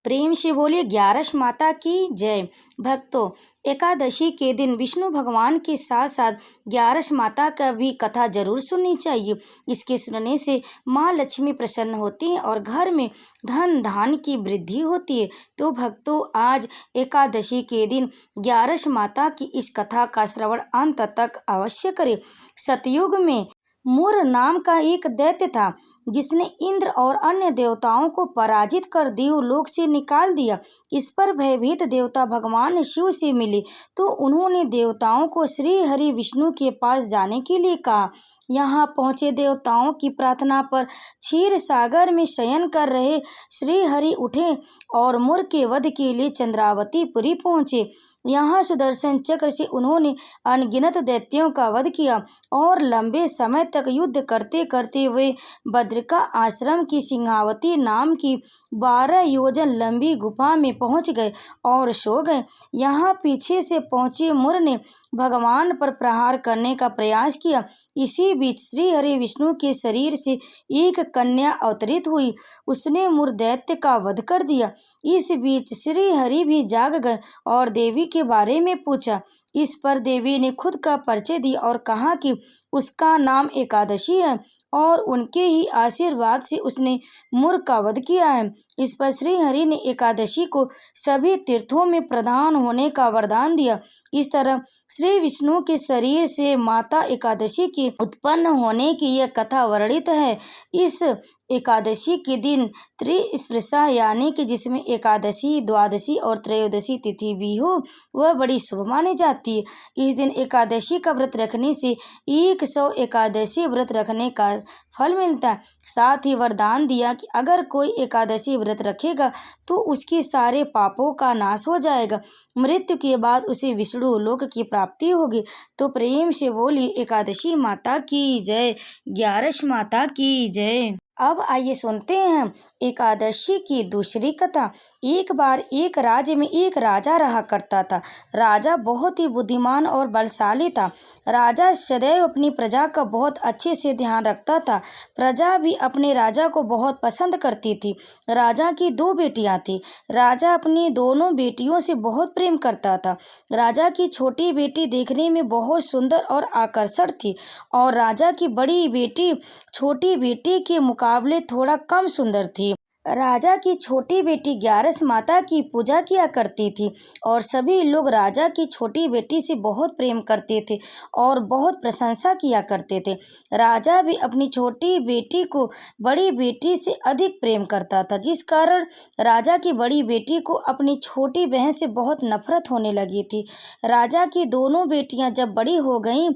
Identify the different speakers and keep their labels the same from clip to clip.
Speaker 1: प्रेम से बोलिए ग्यारस माता की जय। भक्तों, एकादशी के दिन विष्णु भगवान के साथ साथ ग्यारस माता का भी कथा जरूर सुननी चाहिए। इसके सुनने से माँ लक्ष्मी प्रसन्न होती है और घर में धन धान्य की वृद्धि होती है। तो भक्तों, आज एकादशी के दिन ग्यारस माता की इस कथा का श्रवण अंत तक अवश्य करें। सतयुग में मुर नाम का एक दैत्य था, जिसने इंद्र और अन्य देवताओं को पराजित कर देवलोक से निकाल दिया। इस पर भयभीत देवता भगवान शिव से मिले तो उन्होंने देवताओं को श्री हरि विष्णु के पास जाने के लिए कहा। यहाँ पहुँचे देवताओं की प्रार्थना पर क्षीर सागर में शयन कर रहे श्री हरि उठे और मुर के वध के लिए चंद्रावतीपुरी पहुँचे। यहाँ सुदर्शन चक्र से उन्होंने अनगिनत दैत्यों का वध किया और लंबे समय तक युद्ध करते करते वे बद्रिका आश्रम की सिंहावती नाम की 12 योजन लंबी गुफा में पहुंच गए और सो गए। यहाँ पीछे से पहुंचे मुर ने भगवान पर प्रहार करने का प्रयास किया। इसी बीच श्री हरि विष्णु के शरीर से एक कन्या अवतरित हुई। उसने मुर दैत्य का वध कर दिया। इस बीच श्री हरि भी जाग गए और देवी के बारे में पूछा। इस पर देवी ने खुद का परिचय दिया और कहा कि उसका नाम एकादशी है और उनके ही आशीर्वाद से उसने मुर का वध किया है। इस पर श्री हरि ने एकादशी को सभी तीर्थों में प्रधान होने का वरदान दिया। इस तरह श्री विष्णु के शरीर से माता एकादशी की उत्पन्न होने की यह कथा वर्णित है। इस एकादशी के दिन त्रिस्पर्शा यानी कि जिसमें एकादशी, द्वादशी और त्रयोदशी तिथि भी हो, वह बड़ी शुभ मानी जाती है। इस दिन एकादशी का व्रत रखने से 100 एकादशी व्रत रखने का फल मिलता है। साथ ही वरदान दिया कि अगर कोई एकादशी व्रत रखेगा तो उसके सारे पापों का नाश हो जाएगा, मृत्यु के बाद उसे विष्णु लोक की प्राप्ति होगी। तो प्रेम से बोली एकादशी माता की जय, ग्यारस माता की जय। अब आइए सुनते हैं एकादशी की दूसरी कथा। एक बार एक राज्य में एक राजा रहा करता था। राजा बहुत ही बुद्धिमान और बलशाली था। राजा सदैव अपनी प्रजा का बहुत अच्छे से ध्यान रखता था। प्रजा भी अपने राजा को बहुत पसंद करती थी। राजा की 2 बेटियां थीं। राजा अपनी दोनों बेटियों से बहुत प्रेम करता था। राजा की छोटी बेटी देखने में बहुत सुंदर और आकर्षक थी और राजा की बड़ी बेटी छोटी बेटी के मुकाबले थोड़ा कम सुंदर थी। राजा की छोटी बेटी ग्यारस माता की पूजा किया करती थी और सभी लोग राजा की छोटी बेटी से बहुत प्रेम करते थे और बहुत प्रशंसा किया करते थे। राजा भी अपनी छोटी बेटी को बड़ी बेटी से अधिक प्रेम करता था, जिस कारण राजा की बड़ी बेटी को अपनी छोटी बहन से बहुत नफरत होने लगी थी। राजा की दोनों बेटियां जब बड़ी हो गईं,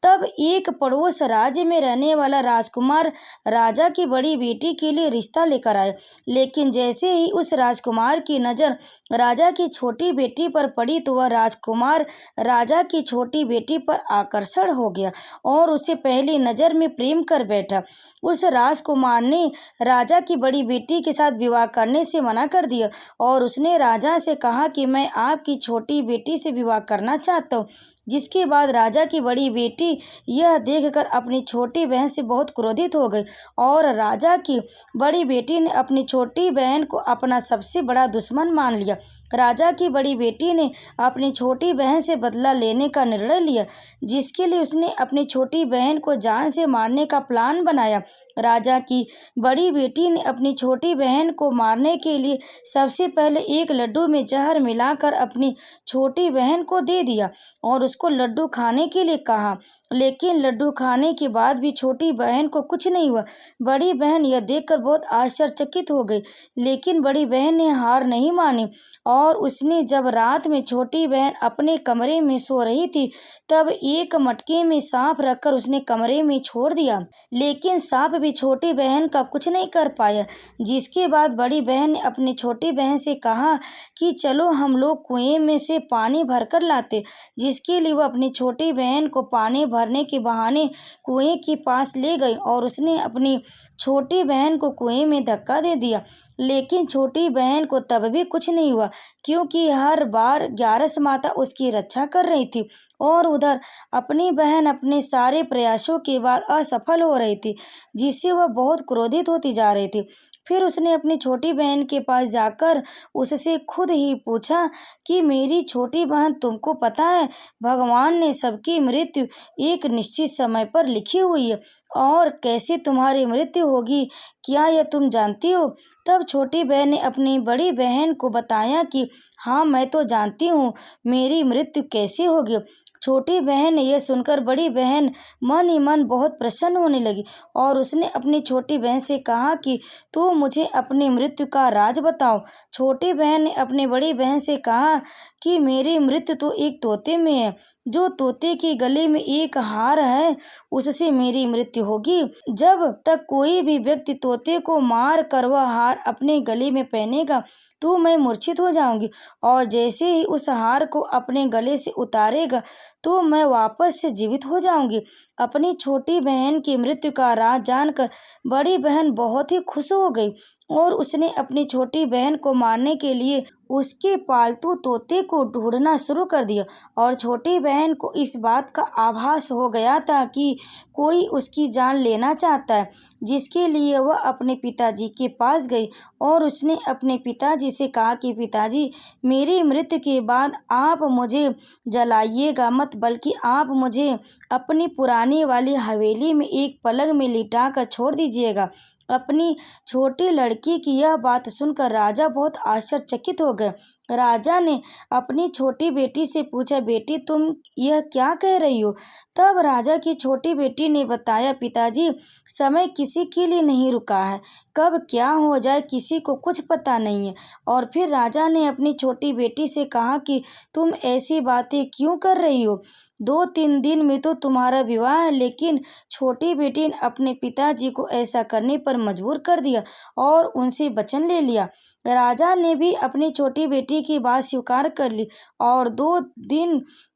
Speaker 1: तब एक पड़ोस राज्य में रहने वाला राजकुमार राजा की बड़ी बेटी के लिए रिश्ता लेकर आए। लेकिन जैसे ही उस राजकुमार की नज़र राजा की छोटी बेटी पर पड़ी तो वह राजकुमार राजा की छोटी बेटी पर आकर्षण हो गया और उसे पहली नज़र में प्रेम कर बैठा। उस राजकुमार ने राजा की बड़ी बेटी के साथ विवाह करने से मना कर दिया और उसने राजा से कहा कि मैं आपकी छोटी बेटी से विवाह करना चाहता हूँ। जिसके बाद राजा की बड़ी बेटी यह देखकर अपनी छोटी बहन से बहुत क्रोधित हो गई और राजा की बड़ी बेटी ने अपनी छोटी बहन को अपना सबसे बड़ा दुश्मन मान लिया। राजा की बड़ी बेटी ने अपनी छोटी बहन से बदला लेने का निर्णय लिया, जिसके लिए उसने अपनी छोटी बहन को जान से मारने का प्लान बनाया। राजा की बड़ी बेटी ने अपनी छोटी बहन को मारने के लिए सबसे पहले एक लड्डू में जहर मिलाकर अपनी छोटी बहन को दे दिया और उसको लड्डू खाने के लिए कहा। लेकिन लड्डू खाने के बाद भी छोटी बहन को कुछ नहीं हुआ। बड़ी बहन यह देखकर बहुत आश्चर्यचकित हो गई, लेकिन बड़ी बहन ने हार नहीं मानी और उसने जब रात में छोटी बहन अपने कमरे में सो रही थी, तब एक मटके में सांप रखकर उसने कमरे में छोड़ दिया। लेकिन सांप भी छोटी बहन का कुछ नहीं कर पाया। जिसके बाद बड़ी बहन ने अपनी छोटी बहन से कहा कि चलो हम लोग कुएं में से पानी भरकर लाते, जिसके लिए वह अपनी छोटी बहन को पानी भरने के बहाने कुएं के पास ले गई और उसने अपनी छोटी बहन को कुएं में धक्का दे दिया। लेकिन छोटी बहन को तब भी कुछ नहीं हुआ, क्योंकि हर बार ग्यारस माता उसकी रक्षा कर रही थी और उधर अपनी बहन अपने सारे प्रयासों के बाद असफल हो रही थी, जिससे वह बहुत क्रोधित होती जा रही थी। फिर उसने अपनी छोटी बहन के पास जाकर उससे खुद ही पूछा कि मेरी छोटी बहन, तुमको पता है भगवान ने सबकी मृत्यु एक निश्चित समय पर लिखी हुई है, और कैसे तुम्हारी मृत्यु होगी क्या यह तुम जानती हो? तब छोटी बहन ने अपनी बड़ी बहन को बताया कि हाँ, मैं तो जानती हूँ मेरी मृत्यु कैसे होगी। छोटी बहन ने यह सुनकर बड़ी बहन मन ही मन बहुत प्रसन्न होने लगी, और उसने अपनी छोटी बहन से कहा कि तू मुझे अपनी मृत्यु का राज बताओ। छोटी बहन ने अपनी बड़ी बहन से कहा कि मेरी मृत्यु तो एक तोते में है, जो तोते के गले में एक हार है उससे मेरी मृत्यु होगी। जब तक कोई भी व्यक्ति तोते को मार कर वह हार अपने गले में पहनेगा तो मैं मूर्छित हो जाऊंगी, और जैसे ही उस हार को अपने गले से उतारेगा तो मैं वापस से जीवित हो जाऊंगी। अपनी छोटी बहन की मृत्यु का राज जानकर बड़ी बहन बहुत ही खुश हो गई, और उसने अपनी छोटी बहन को मारने के लिए उसके पालतू तोते को ढूंढना शुरू कर दिया। और छोटी बहन को इस बात का आभास हो गया था कि कोई उसकी जान लेना चाहता है, जिसके लिए वह अपने पिताजी के पास गई, और उसने अपने पिताजी से कहा कि पिताजी, मेरी मृत्यु के बाद आप मुझे जलाइएगा मत, बल्कि आप मुझे अपनी पुरानी वाली हवेली में एक पलंग में लिटा कर छोड़ दीजिएगा। अपनी छोटी लड़की की यह बात सुनकर राजा बहुत आश्चर्यचकित हो गए। राजा ने अपनी छोटी बेटी से पूछा, बेटी तुम यह क्या कह रही हो? तब राजा की छोटी बेटी ने बताया, पिताजी, समय किसी के लिए नहीं रुका है, कब क्या हो जाए किसी को कुछ पता नहीं है। और फिर राजा ने अपनी छोटी बेटी से कहा कि तुम ऐसी बातें क्यों कर रही हो? 2-3 दिन में तो तुम्हारा विवाह है। लेकिन छोटी बेटी ने अपने पिताजी को ऐसा करने पर मजबूर कर दिया और उनसे वचन ले लिया। राजा ने भी अपनी छोटी बेटी की बात स्वीकार कर ली, और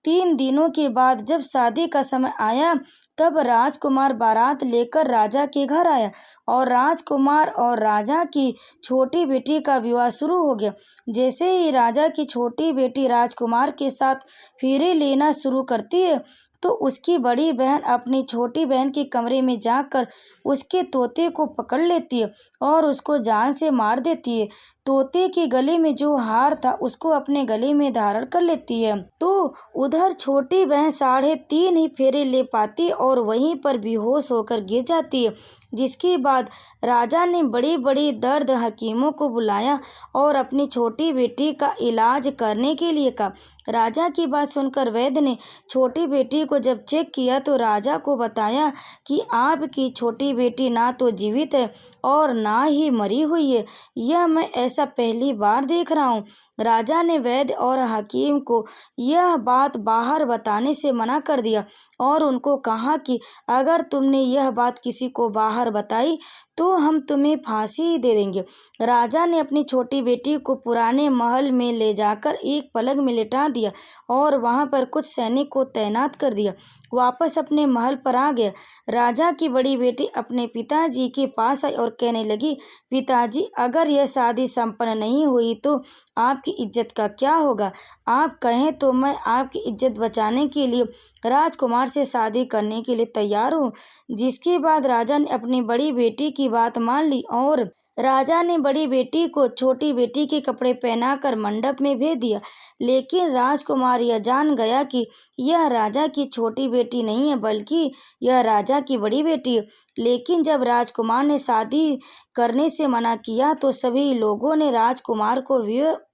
Speaker 1: 3 दिनों के बाद जब शादी का समय आया तब राजकुमार बारात लेकर राजा के घर आया, और राजकुमार और राजा की छोटी बेटी का विवाह शुरू हो गया। जैसे ही राजा की छोटी बेटी राजकुमार के साथ फेरे लेना शुरू करती है तो उसकी बड़ी बहन अपनी छोटी बहन के कमरे में जाकर उसके तोते को पकड़ लेती है और उसको जान से मार देती है। तोते के गले में जो हार था उसको अपने गले में धारण कर लेती है। तो उधर छोटी बहन 3.5 ही फेरे ले पाती और वहीं पर बेहोश होकर गिर जाती है। जिसके बाद राजा ने बड़ी बड़ी दर्द हकीमों को बुलाया और अपनी छोटी बेटी का इलाज करने के लिए कहा। राजा की बात सुनकर वैद्य ने छोटी बेटी को जब चेक किया तो राजा को बताया कि आपकी छोटी बेटी ना तो जीवित है और ना ही मरी हुई है। यह मैं ऐसा पहली बार देख रहा हूँ। राजा ने वैद्य और हकीम को यह बात बाहर बताने से मना कर दिया और उनको कहा कि अगर तुमने यह बात किसी को बाहर बताई तो हम तुम्हें फांसी ही दे देंगे। राजा ने अपनी छोटी बेटी को पुराने महल में ले जाकर एक पलंग में लिटा दिया और वहां पर कुछ सैनिक को तैनात कर दिया। वापस अपने महल पर आ गया। राजा की बड़ी बेटी अपने पिताजी के पास आई और कहने लगी, पिताजी, अगर यह शादी संपन्न नहीं हुई तो आपकी इज्जत का क्या होगा? आप कहें तो मैं आपकी इज्जत बचाने के लिए राजकुमार से शादी करने के लिए तैयार हूँ। जिसके बाद राजा ने अपनी बड़ी बेटी की बात मान ली और राजा ने बड़ी बेटी को छोटी बेटी के कपड़े पहनाकर मंडप में भेज दिया। लेकिन राजकुमार यह जान गया कि यह राजा की छोटी बेटी नहीं है बल्कि यह राजा की बड़ी बेटी है। लेकिन जब राजकुमार ने शादी करने से मना किया तो सभी लोगों ने राजकुमार को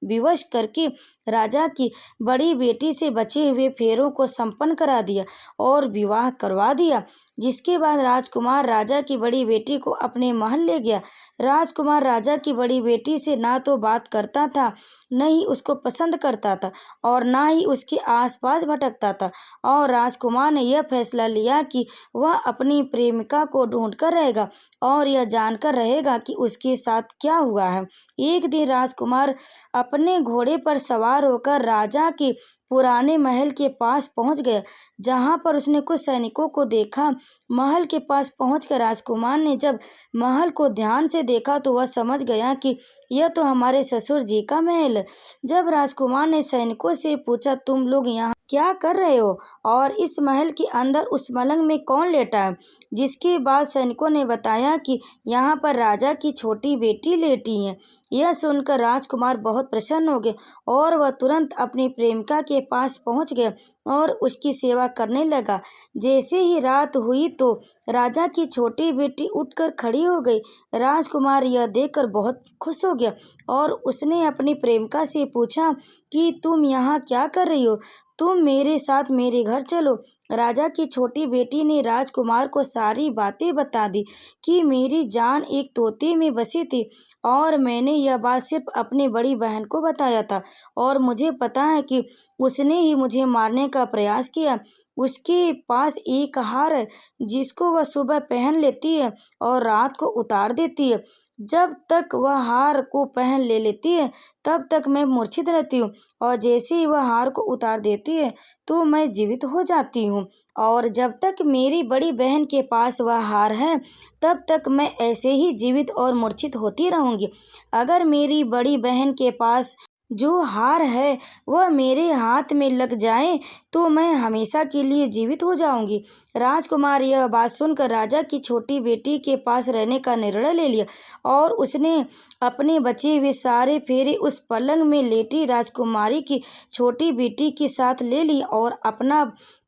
Speaker 1: विवश करके राजा की बड़ी बेटी से बचे हुए फेरों को संपन्न करा दिया और विवाह करवा दिया। जिसके बाद राजकुमार राजा की बड़ी बेटी को अपने महल ले गया। राजकुमार राजा की बड़ी बेटी से ना तो बात करता था, न ही उसको पसंद करता था और ना ही उसके आसपास भटकता था। और राजकुमार ने यह फैसला लिया कि वह अपनी प्रेमिका को ढूंढकर रहेगा और यह जानकर रहेगा कि उसके साथ क्या हुआ है। एक दिन राजकुमार अपने घोड़े पर सवार होकर राजा के पुराने महल के पास पहुंच गया, जहां पर उसने कुछ सैनिकों को देखा। महल के पास पहुंचकर राजकुमार ने जब महल को ध्यान से देखा तो वह समझ गया कि यह तो हमारे ससुर जी का महल है। जब राजकुमार ने सैनिकों से पूछा, तुम लोग यहाँ क्या कर रहे हो, और इस महल के अंदर उस पलंग में कौन लेटा है। जिसके बाद सैनिकों ने बताया कि यहाँ पर राजा की छोटी बेटी लेटी है। यह सुनकर राजकुमार बहुत प्रसन्न हो गए और वह तुरंत अपनी प्रेमिका के पास पहुँच गया और उसकी सेवा करने लगा। जैसे ही रात हुई तो राजा की छोटी बेटी उठकर खड़ी हो गई। राजकुमार यह देखकर बहुत खुश हो गया और उसने अपनी प्रेमिका से पूछा कि तुम यहाँ क्या कर रही हो, तुम मेरे साथ मेरे घर चलो। राजा की छोटी बेटी ने राजकुमार को सारी बातें बता दी कि मेरी जान एक तोते में बसी थी और मैंने यह बात सिर्फ अपनी बड़ी बहन को बताया था और मुझे पता है कि उसने ही मुझे मारने का प्रयास किया। उसके पास एक हार है जिसको वह सुबह पहन लेती है और रात को उतार देती है। जब तक वह हार को पहन ले लेती है तब तक मैं मूर्छित रहती हूँ और जैसे ही वह हार को उतार देती है तो मैं जीवित हो जाती हूँ। और जब तक मेरी बड़ी बहन के पास वह हार है तब तक मैं ऐसे ही जीवित और मूर्छित होती रहूँगी। अगर मेरी बड़ी बहन के पास जो हार है वह मेरे हाथ में लग जाए तो मैं हमेशा के लिए जीवित हो जाऊंगी। राजकुमार यह बात सुनकर राजा की छोटी बेटी के पास रहने का निर्णय ले लिया और उसने अपने बचे हुए सारे फेरे उस पलंग में लेटी राजकुमारी की छोटी बेटी के साथ ले ली और अपना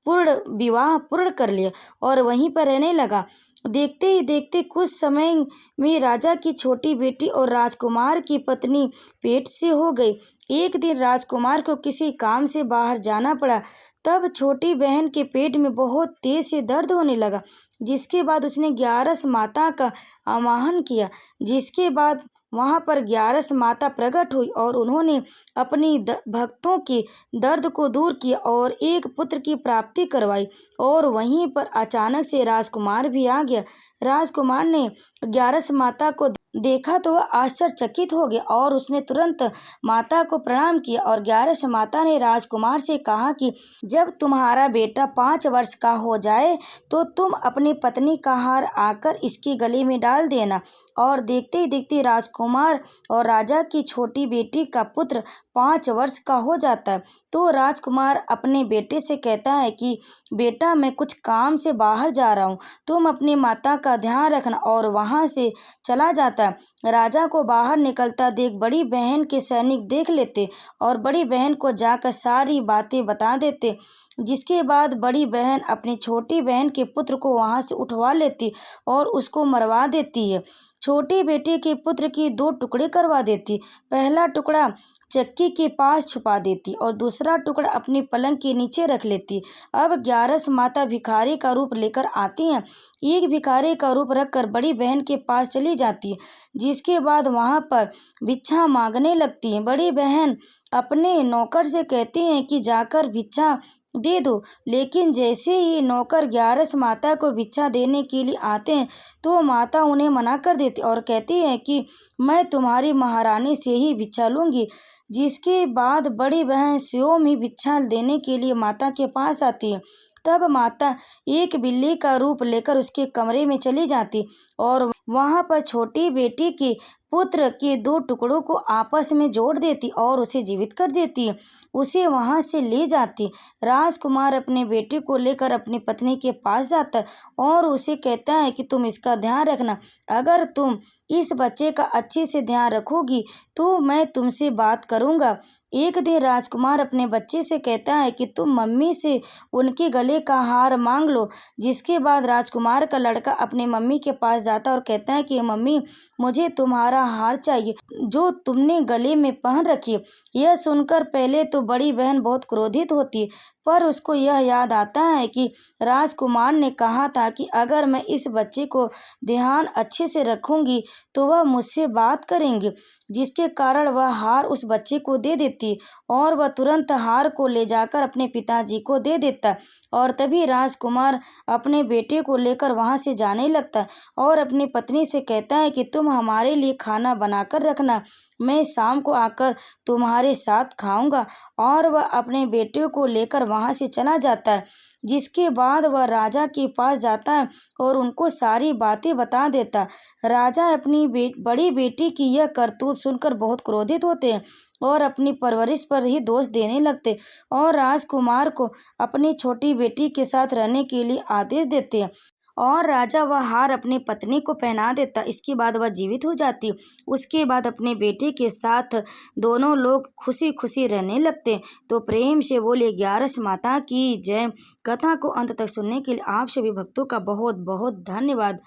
Speaker 1: पूर्ण विवाह पूर्ण कर लिया और वहीं पर रहने लगा। देखते ही देखते कुछ समय में राजा की छोटी बेटी और राजकुमार की पत्नी पेट से हो गई। एक दिन राजकुमार को किसी काम से बाहर जाना पड़ा। तब छोटी बहन के पेट में बहुत तेज से दर्द होने लगा। जिसके बाद उसने ग्यारस माता का आवाहन किया। जिसके बाद वहां पर ग्यारस माता प्रकट हुई और उन्होंने अपनी भक्तों के दर्द को दूर किया और एक पुत्र की प्राप्ति करवाई। और वहीं पर अचानक से राजकुमार भी आ गया। राजकुमार ने ग्यारस माता को देखा तो वह आश्चर्यचकित हो गया और उसने तुरंत माता को प्रणाम किया और ग्यारस माता ने राजकुमार से कहा कि जब तुम्हारा बेटा 5 वर्ष का हो जाए तो तुम अपनी पत्नी का हार आकर इसके गले में डाल देना। और देखते ही देखते राजकुमार और राजा की छोटी बेटी का पुत्र 5 वर्ष का हो जाता है। तो राजकुमार अपने बेटे से कहता है कि बेटा, मैं कुछ काम से बाहर जा रहा हूँ, तुम अपनी माता का ध्यान रखना, और वहाँ से चला जाता है। राजा को बाहर निकलता देख बड़ी बहन के सैनिक देख लेते और बड़ी बहन को जाकर सारी बातें बता देते। जिसके बाद बड़ी बहन अपनी छोटी बहन के पुत्र को वहाँ से उठवा लेती और उसको मरवा देती है। छोटी बेटी के पुत्र की 2 टुकड़े करवा देती। पहला टुकड़ा चक्की के पास छुपा देती और दूसरा टुकड़ा अपनी पलंग के नीचे रख लेती। अब ग्यारस माता भिखारी का रूप लेकर आती हैं। एक भिखारी का रूप रखकर बड़ी बहन के पास चली जाती है। जिसके बाद वहाँ पर भिक्षा मांगने लगती है। बड़ी बहन अपने नौकर से कहती हैं कि जाकर भिक्षा दे दो। लेकिन जैसे ही नौकर ग्यारस माता को भिक्षा देने के लिए आते हैं तो माता उन्हें मना कर देती और कहती है कि मैं तुम्हारी महारानी से ही भिक्षा लूँगी। जिसके बाद बड़ी बहन स्वयं ही भिक्षा देने के लिए माता के पास आती है। तब माता एक बिल्ली का रूप लेकर उसके कमरे में चली जाती और वहाँ पर छोटी बेटी के पुत्र के 2 टुकड़ों को आपस में जोड़ देती और उसे जीवित कर देती। उसे वहाँ से ले जाती। राजकुमार अपने बेटे को लेकर अपनी पत्नी के पास जाता है और उसे कहता है कि तुम इसका ध्यान रखना। अगर तुम इस बच्चे का अच्छे से ध्यान रखोगी तो मैं तुमसे बात करूँगा। एक दिन राजकुमार अपने बच्चे से कहता है कि तुम मम्मी से उनके गले का हार मांग लो। जिसके बाद राजकुमार का लड़का अपने मम्मी के पास जाता और कहता है कि मम्मी, मुझे तुम्हारा हार चाहिए जो तुमने गले में पहन रखी है। यह सुनकर पहले तो बड़ी बहन बहुत क्रोधित होती है, पर उसको यह याद आता है कि राजकुमार ने कहा था कि अगर मैं इस बच्चे को ध्यान अच्छे से रखूंगी तो वह मुझसे बात करेंगे। जिसके कारण वह हार उस बच्चे को दे देती और वह तुरंत हार को ले जाकर अपने पिताजी को दे देता। और तभी राजकुमार अपने बेटे को लेकर वहाँ से जाने लगता और अपनी पत्नी से कहता है कि तुम हमारे लिए खाना बनाकर रखना, मैं शाम को आकर तुम्हारे साथ खाऊंगा। और वह अपने बेटे को लेकर वहाँ से चला जाता है। जिसके बाद वह राजा के पास जाता है और उनको सारी बातें बता देता। राजा अपनी बड़ी बेटी की यह करतूत सुनकर बहुत क्रोधित होते हैं और अपनी परवरिश पर ही दोष देने लगते और राजकुमार को अपनी छोटी बेटी के साथ रहने के लिए आदेश देते हैं। और राजा वह हार अपनी पत्नी को पहना देता। इसके बाद वह जीवित हो जाती। उसके बाद अपने बेटे के साथ दोनों लोग खुशी खुशी रहने लगते। तो प्रेम से बोले 11 माता की जय। कथा को अंत तक सुनने के लिए आप सभी भक्तों का बहुत बहुत धन्यवाद।